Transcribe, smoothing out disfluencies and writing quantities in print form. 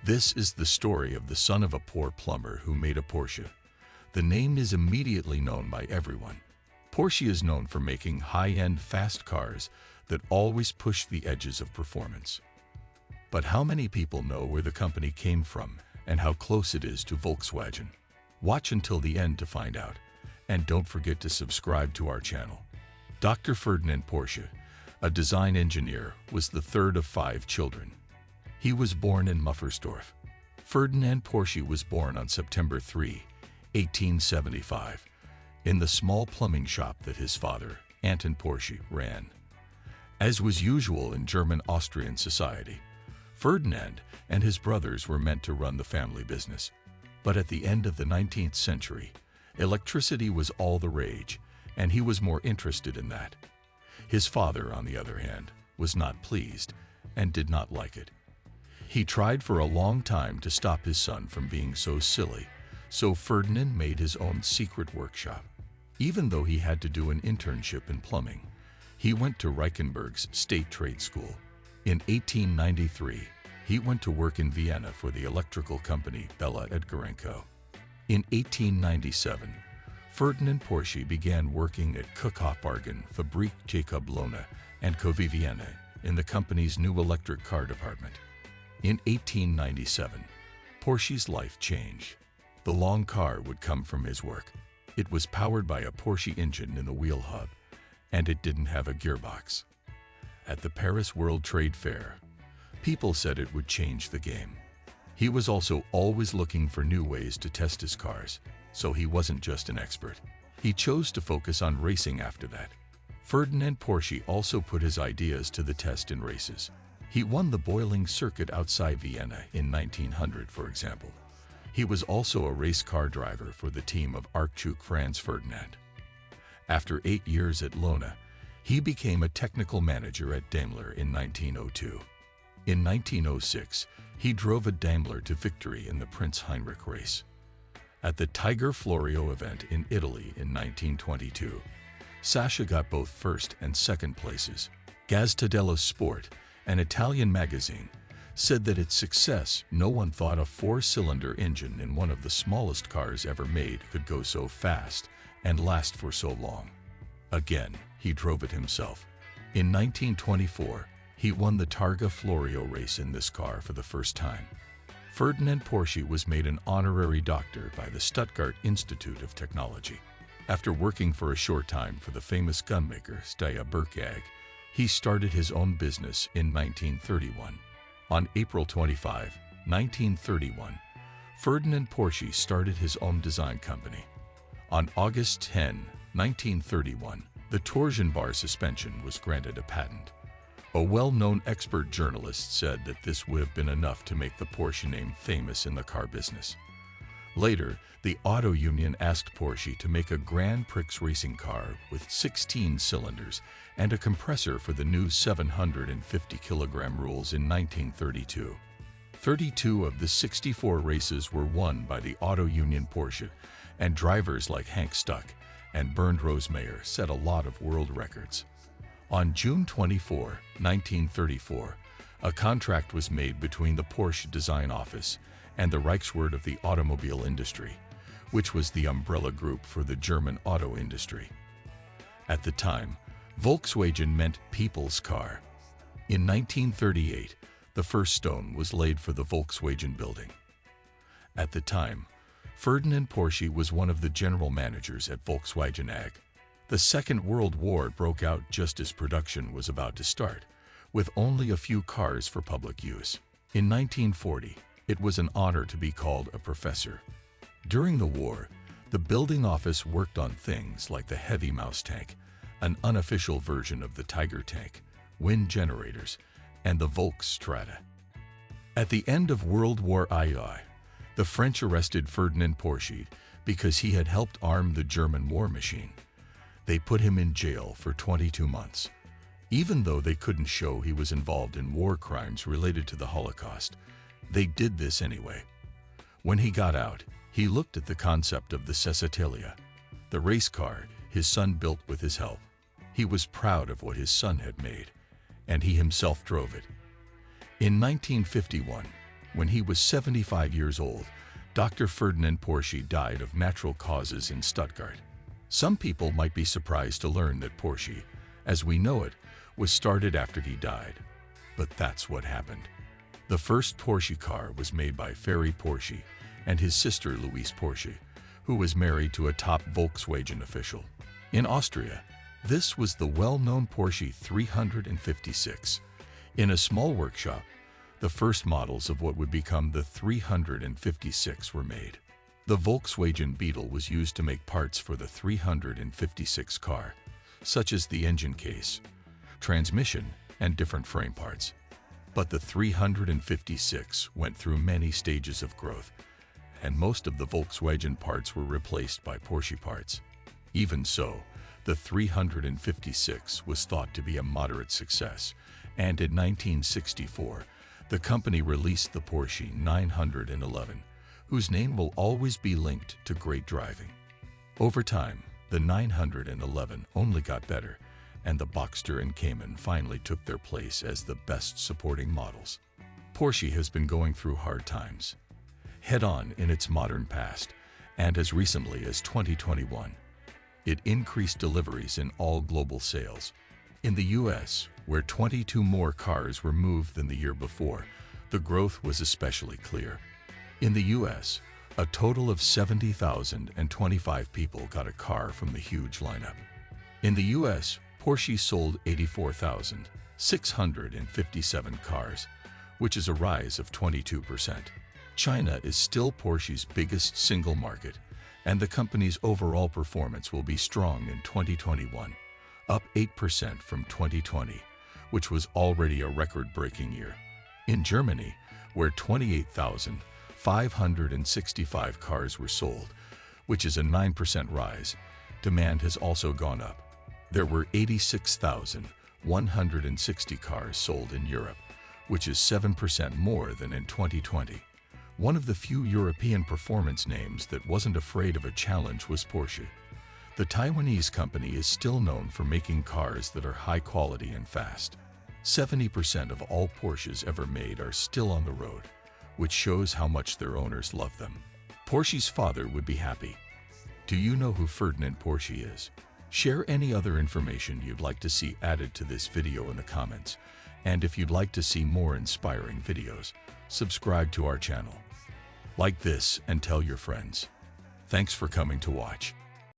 This is the story of the son of a poor plumber who made a Porsche. The name is immediately known by everyone. Porsche is known for making high-end fast cars that always push the edges of performance. But how many people know where the company came from and how close it is to Volkswagen? Watch until the end to find out. And don't forget to subscribe to our channel. Dr. Ferdinand Porsche, a design engineer, was the third of 5 children. He was born in Muffersdorf. Ferdinand Porsche was born on September 3, 1875, in the small plumbing shop that his father, Anton Porsche, ran. As was usual in German-Austrian society, Ferdinand and his brothers were meant to run the family business. But at the end of the 19th century, electricity was all the rage, and he was more interested in that. His father, on the other hand, was not pleased and did not like it. He tried for a long time to stop his son from being so silly, so Ferdinand made his own secret workshop. Even though he had to do an internship in plumbing, he went to Reichenberg's State Trade School. In 1893, he went to work in Vienna for the electrical company Bella Edgarenko. In 1897, Ferdinand Porsche began working at Kuckhofwagen Fabrik Jacob Lohne and Covey Vienna in the company's new electric car department. In 1897, Porsche's life changed. The long car would come from his work. It was powered by a Porsche engine in the wheel hub, and it didn't have a gearbox. At the Paris World Trade Fair, people said it would change the game. He was also always looking for new ways to test his cars, so he wasn't just an expert. He chose to focus on racing after that. Ferdinand Porsche also put his ideas to the test in races. He won the Boiling Circuit outside Vienna in 1900, for example. He was also a race car driver for the team of Archduke Franz Ferdinand. After 8 years at Lohne, he became a technical manager at Daimler in 1902. In 1906, he drove a Daimler to victory in the Prince Heinrich race. At the Tiger Florio event in Italy in 1922, Sasha got both first and second places. Gazzetta dello Sport, an Italian magazine, said that its success, no one thought a 4-cylinder engine in one of the smallest cars ever made could go so fast and last for so long. Again, he drove it himself. In 1924, he won the Targa Florio race in this car for the first time. Ferdinand Porsche was made an honorary doctor by the Stuttgart Institute of Technology. After working for a short time for the famous gunmaker Steyr Berkag, he started his own business in 1931. On April 25, 1931, Ferdinand Porsche started his own design company. On August 10, 1931, the torsion bar suspension was granted a patent. A well-known expert journalist said that this would have been enough to make the Porsche name famous in the car business. Later, the Auto Union asked Porsche to make a Grand Prix racing car with 16 cylinders and a compressor for the new 750-kilogram rules in 1932. 32 of the 64 races were won by the Auto Union Porsche, and drivers like Hank Stuck and Bernd Rosemeyer set a lot of world records. On June 24, 1934, a contract was made between the Porsche Design Office and the Reichswert of the automobile industry, which was the umbrella group for the German auto industry. At the time, Volkswagen meant people's car. In 1938, the first stone was laid for the Volkswagen building. At the time, Ferdinand Porsche was one of the general managers at Volkswagen AG. The Second World War broke out just as production was about to start, with only a few cars for public use. In 1940, it was an honor to be called a professor. During the war, the building office worked on things like the heavy mouse tank, an unofficial version of the Tiger tank, wind generators, and the Volksstrada. At the end of World War II, the French arrested Ferdinand Porsche because he had helped arm the German war machine. They put him in jail for 22 months. Even though they couldn't show he was involved in war crimes related to the Holocaust, they did this anyway. When he got out, he looked at the concept of the Cessatalia, the race car his son built with his help. He was proud of what his son had made, and he himself drove it. In 1951, When he was 75 years old, Dr. Ferdinand Porsche died of natural causes in Stuttgart. Some people might be surprised to learn that Porsche, as we know it, was started after he died. But that's what happened. The first Porsche car was made by Ferdinand Porsche and his sister Louise Porsche, who was married to a top Volkswagen official. In Austria, this was the well-known Porsche 356. In a small workshop, the first models of what would become the 356 were made. The Volkswagen Beetle was used to make parts for the 356 car, such as the engine case, transmission, and different frame parts. But the 356 went through many stages of growth, and most of the Volkswagen parts were replaced by Porsche parts. Even so, the 356 was thought to be a moderate success, and in 1964, the company released the Porsche 911, whose name will always be linked to great driving. Over time, the 911 only got better, and the Boxster and Cayman finally took their place as the best supporting models. Porsche has been going through hard times, head-on in its modern past, and as recently as 2021, it increased deliveries in all global sales. In the US, where 22 more cars were moved than the year before, the growth was especially clear. In the US, a total of 70,025 people got a car from the huge lineup. In the US, Porsche sold 84,657 cars, which is a rise of 22%. China is still Porsche's biggest single market, and the company's overall performance will be strong in 2021, up 8% from 2020, which was already a record-breaking year. In Germany, where 28,565 cars were sold, which is a 9% rise, demand has also gone up. There were 86,160 cars sold in Europe, which is 7% more than in 2020. One of the few European performance names that wasn't afraid of a challenge was Porsche. The Taiwanese company is still known for making cars that are high quality and fast. 70% of all Porsches ever made are still on the road, which shows how much their owners love them. Porsche's father would be happy. Do you know who Ferdinand Porsche is? Share any other information you'd like to see added to this video in the comments. And if you'd like to see more inspiring videos, subscribe to our channel. Like this and tell your friends. Thanks for coming to watch.